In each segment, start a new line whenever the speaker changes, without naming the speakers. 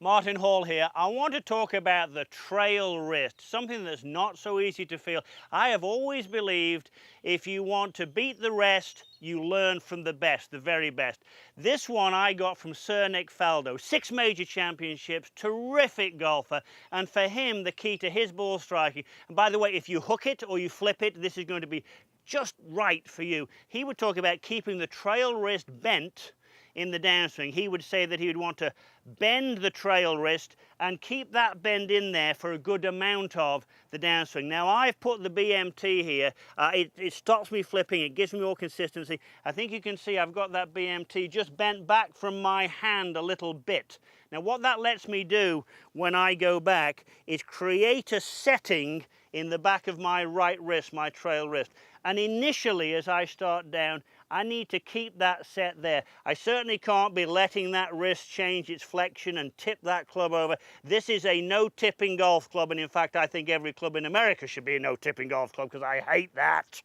Martin Hall here. I want to talk about the trail wrist, something that's not so easy to feel. I have always believed if you want to beat the rest, you learn from the best, the very best. This one I got from Sir Nick Faldo, 6 major championships, terrific golfer, and for him, the key to his ball striking. And by the way, if you hook it or you flip it, this is going to be just right for you. He would talk about keeping the trail wrist bent in the downswing. He would say that he would want to bend the trail wrist and keep that bend in there for a good amount of the downswing. Now I've put the BMT here. It stops me flipping, it gives me more consistency. I think you can see I've got that BMT just bent back from my hand a little bit. Now what that lets me do when I go back is create a setting in the back of my right wrist, my trail wrist. And initially, as I start down, I need to keep that set there. I certainly can't be letting that wrist change its flexion and tip that club over. This is a no-tipping golf club, and in fact, I think every club in America should be a no-tipping golf club because I hate that.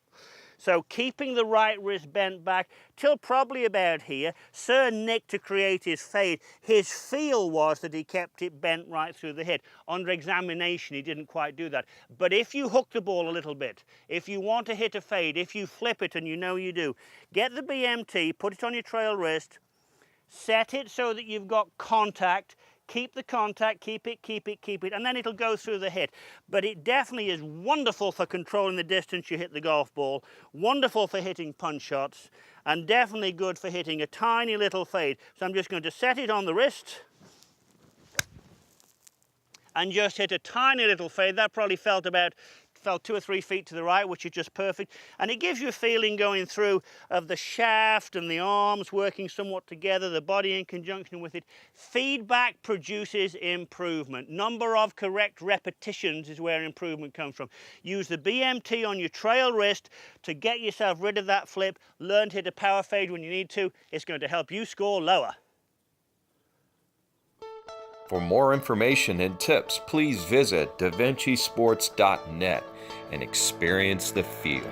So keeping the right wrist bent back till probably about here. Sir Nick, to create his fade, his feel was that he kept it bent right through the hit. Under examination, he didn't quite do that. But if you hook the ball a little bit, if you want to hit a fade, if you flip it, and you know you do, get the BMT, put it on your trail wrist, set it so that you've got contact, keep the contact, keep it, and then it'll go through the hit. But it definitely is wonderful for controlling the distance you hit the golf ball, wonderful for hitting punch shots, and definitely good for hitting a tiny little fade. So I'm just going to set it on the wrist and just hit a tiny little fade. That probably fell 2 or 3 feet to the right, which is just perfect. And it gives you a feeling going through of the shaft and the arms working somewhat together, the body in conjunction with it. Feedback produces improvement. Number of correct repetitions is where improvement comes from. Use the BMT on your trail wrist to get yourself rid of that flip. Learn to hit a power fade when you need to. It's going to help you score lower.
For more information and tips, please visit DaVinciSports.net and experience the feel.